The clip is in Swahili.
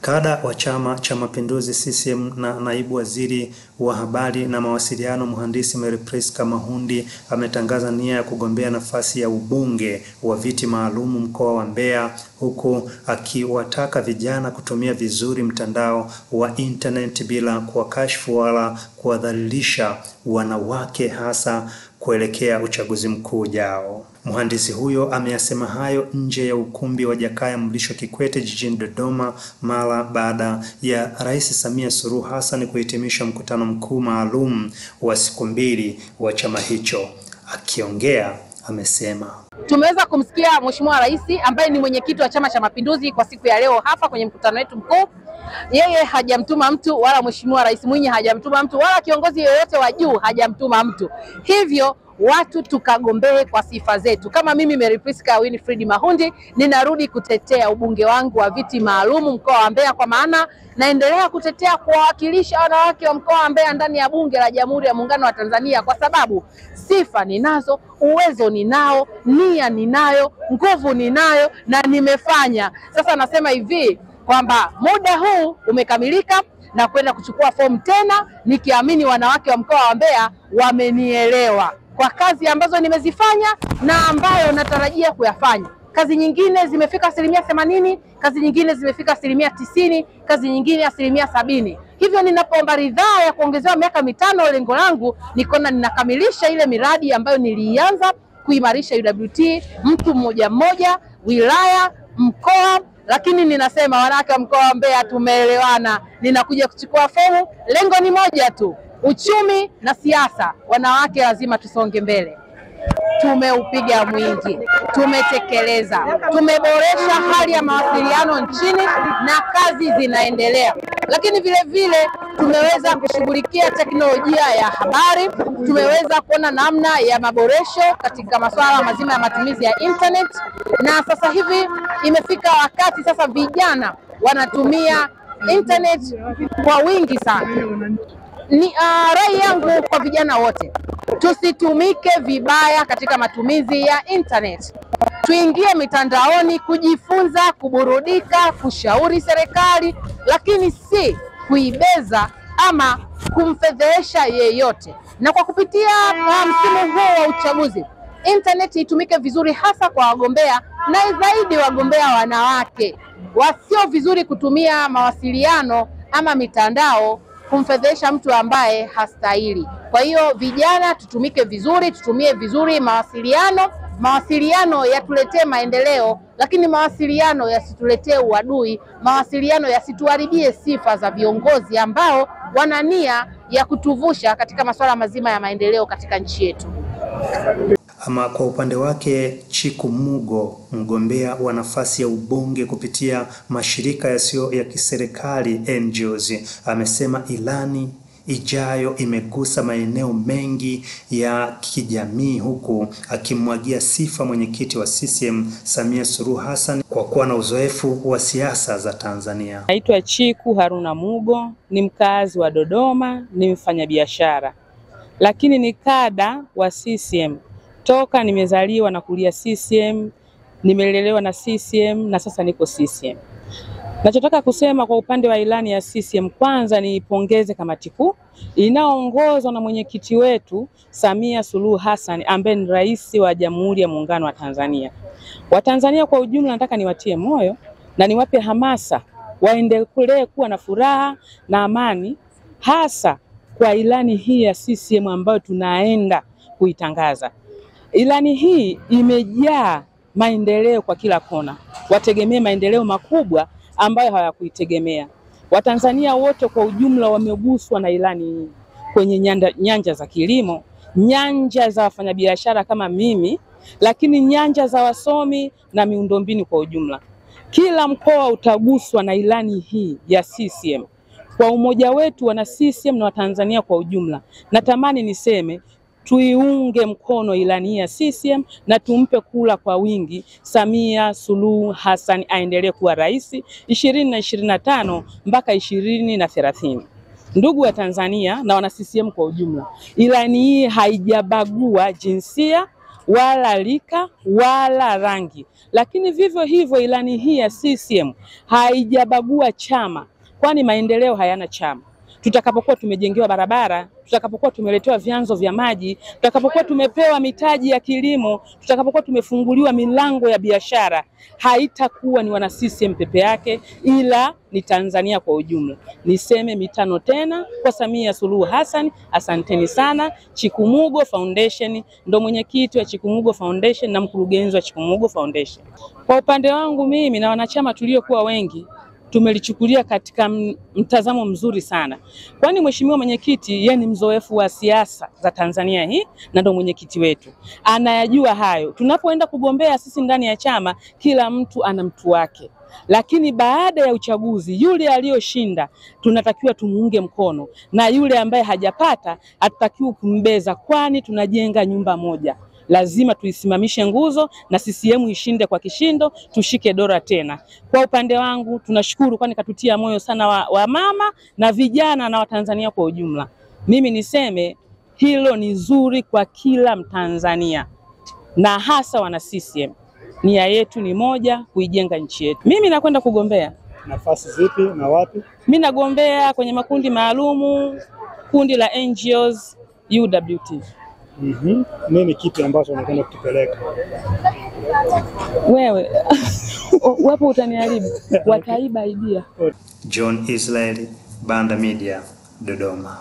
Kada wa Chama cha Mapinduzi CCM na naibu waziri wa habari na mawasiliano mhandisi Mary Priska Mahundi ametangaza nia ya kugombea nafasi ya ubunge wa viti maalum mkoa wa Mbeya, huku akiwataka vijana kutumia vizuri mtandao wa internet bila kuwakashifu wala kuwadhalilisha wanawake, hasa kuelekea uchaguzi mkuu ujao. Mhandisi huyo ameyasema hayo nje ya ukumbi wa Jakaya Mrisho Kikwete jijini Dodoma mara baada ya Rais Samia Suluhu Hassan kuhitimisha mkutano mkuu maalum wa siku 2 wa chama hicho. Akiongea amesema, tumeweza kumsikia Mheshimiwa Rais ambaye ni mwenyekiti wa Chama cha Mapinduzi kwa siku ya leo hapa kwenye mkutano wetu mkuu. Yeye hajamtuma mtu, wala Mheshimiwa Rais Mwinyi hajamtuma mtu, wala kiongozi yoyote wa juu hajamtuma mtu. Hivyo watu tukagombee kwa sifa zetu. Kama mimi Mary Priska Winifred Mahundi ninarudi kutetea ubunge wangu wa viti maalum mkoa wa Mbeya, kwa maana naendelea kutetea kuwawakilisha wanawake wa mkoa wa Mbeya ndani ya bunge la Jamhuri ya Muungano wa Tanzania, kwa sababu sifa ninazo, uwezo ninao, nia ninayo, nguvu ninayo na nimefanya. Sasa nasema hivi kwamba muda huu umekamilika na kwenda kuchukua fomu tena, nikiamini wanawake wa mkoa wa Mbeya wamenielewa kwa kazi ambazo nimezifanya na ambayo natarajia kuyafanya. Kazi nyingine zimefika 80%, kazi nyingine zimefika 90%, kazi nyingine 70%. Hivyo ninapoomba ridhaa ya kuongezewa miaka 5, lengo langu nikona ninakamilisha ile miradi ambayo nilianza kuimarisha UWT, mtu mmoja mmoja, wilaya, mkoa. Lakini ninasema wanawake wa mkoa wa Mbeya tumeelewana, ninakuja kuchukua fomu. Lengo ni moja tu, uchumi na siasa. Wanawake lazima tusonge mbele. Tumeupiga mwingi, tumetekeleza, tumeboresha hali ya mawasiliano nchini na kazi zinaendelea. Lakini vile vile tumeweza kushughulikia teknolojia ya habari, tumeweza kuona namna ya maboresho katika masuala mazima ya matumizi ya internet, na sasa hivi imefika wakati sasa vijana wanatumia internet kwa wingi sana. Ni rai yangu kwa vijana wote, tusitumike vibaya katika matumizi ya internet. Tuingie mitandaoni kujifunza, kuburudika, kushauri serikali, lakini si kuibeza ama kumfedhesha yeyote. Na kwa kupitia msimu huu wa uchaguzi, internet itumike vizuri, hasa kwa wagombea na zaidi wagombea wanawake. Wasio vizuri kutumia mawasiliano ama mitandao kumfedhesha mtu ambaye hastahili. Kwa hiyo vijana tutumike vizuri, tutumie vizuri mawasiliano. Mawasiliano yatuletee maendeleo, lakini mawasiliano yasituletee uadui. Mawasiliano yasituharibie sifa za viongozi ambao wana nia ya kutuvusha katika masuala mazima ya maendeleo katika nchi yetu. Ama kwa upande wake Chiku Mugo, mgombea wa nafasi ya ubunge kupitia mashirika yasiyo ya kiserikali NGOs, amesema ilani ijayo imegusa maeneo mengi ya kijamii, huku akimwagia sifa mwenyekiti wa CCM Samia Suluhu Hassan kwa kuwa na uzoefu wa siasa za Tanzania. Naitwa Chiku Haruna Mugo, ni mkazi wa Dodoma, ni mfanyabiashara, lakini ni kada wa CCM. Toka nimezaliwa na kulia CCM, nimelelewa na CCM na sasa niko CCM. Nachotaka kusema kwa upande wa ilani ya CCM, kwanza niipongeze kamati kuu inayoongozwa na mwenyekiti wetu Samia Suluhu Hassan ambaye ni rais wa Jamhuri ya Muungano wa Tanzania. Watanzania kwa ujumla nataka niwatie moyo na niwape hamasa waendelee kuwa na furaha na amani, hasa kwa ilani hii ya CCM ambayo tunaenda kuitangaza. Ilani hii imejaa maendeleo kwa kila kona. Wategemee maendeleo makubwa ambayo hawakuitegemea. Watanzania wote kwa ujumla wameguswa na ilani hii kwenye nyanja za kilimo, nyanja za wafanyabiashara kama mimi, lakini nyanja za wasomi na miundombinu kwa ujumla. Kila mkoa utaguswa na ilani hii ya CCM. Kwa umoja wetu wana CCM na Watanzania kwa ujumla, natamani niseme tuiunge mkono ilani hii ya CCM na tumpe kula kwa wingi Samia Suluhu Hassan aendelee kuwa rais 2025 mpaka 2030. Ndugu wa Tanzania na wana CCM kwa ujumla, ilani hii haijabagua jinsia wala rika wala rangi. Lakini vivyo hivyo ilani hii ya CCM haijabagua chama, kwani maendeleo hayana chama. Tutakapokuwa tumejengewa barabara, tutakapokuwa tumeletewa vyanzo vya maji, tutakapokuwa tumepewa mitaji ya kilimo, tutakapokuwa tumefunguliwa milango ya biashara, haitakuwa ni wana CCM peke yake, ila ni Tanzania kwa ujumla. Niseme mitano tena kwa Samia Suluhu Hassan. Asanteni sana. Chikumugo Foundation ndo mwenyekiti wa Chikumugo Foundation na mkurugenzi wa Chikumugo Foundation. Kwa upande wangu mimi na wanachama tuliokuwa wengi, tumelichukulia katika mtazamo mzuri sana, kwani mheshimiwa mwenyekiti yeye ni mzoefu wa siasa za Tanzania hii na ndo mwenyekiti wetu, anayajua hayo. Tunapoenda kugombea sisi ndani ya chama, kila mtu ana mtu wake, lakini baada ya uchaguzi yule aliyoshinda tunatakiwa tumuunge mkono, na yule ambaye hajapata hatutakiwa kumbeza, kwani tunajenga nyumba moja. Lazima tuisimamishe nguzo na CCM ishinde kwa kishindo, tushike dola tena. Kwa upande wangu tunashukuru, kwani katutia moyo sana wa mama na vijana na Watanzania kwa ujumla. Mimi niseme hilo ni zuri kwa kila Mtanzania na hasa wana CCM. Nia yetu ni moja, kuijenga nchi yetu. Mimi nakwenda kugombea. Nafasi zipi na wapi? Mimi nagombea kwenye makundi maalumu, kundi la NGOs, UWT. Nini kitu ambacho unakwenda kukipeleka? Wewe wapo utaniharibu, wataiba idea. John Israel, Banda Media, Dodoma.